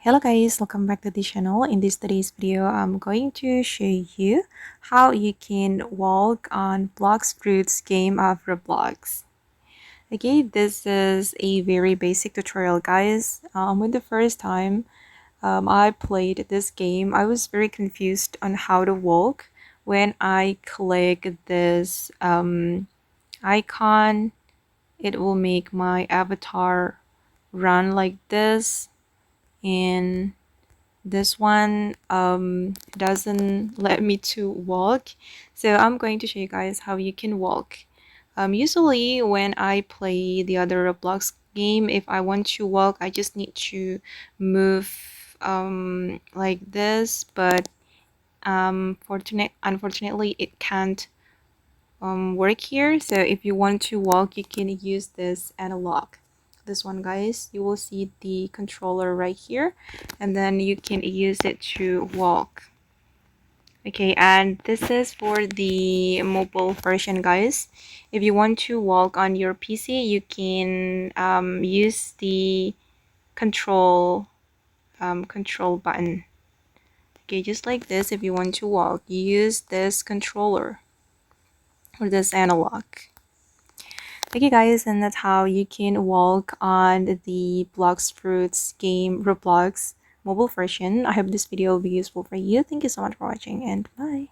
Hello guys, welcome back to the channel. In today's video, I'm going to show you how you can walk on Blox Fruits game of Roblox. Okay, this is a very basic tutorial guys. When the first time I played this game, I was very confused on how to walk. When I click this icon, it will make my avatar run like this, and this one doesn't let me to walk, so I'm going to show you guys how you can walk. Usually when I play the other Roblox game, if I want to walk, I just need to move like this, but unfortunately it can't work here. So if you want to walk, you can use this analog. This one guys, you will see the controller right here, and then you can use it to walk. Okay, and this is for the mobile version guys. If you want to walk on your PC, you can use the control button. Okay, just like this. If you want to walk, you use this controller or this analog. Okay guys, and that's how you can walk on the Blox Fruits game Roblox mobile version. I hope this video will be useful for you. Thank you so much for watching, and bye.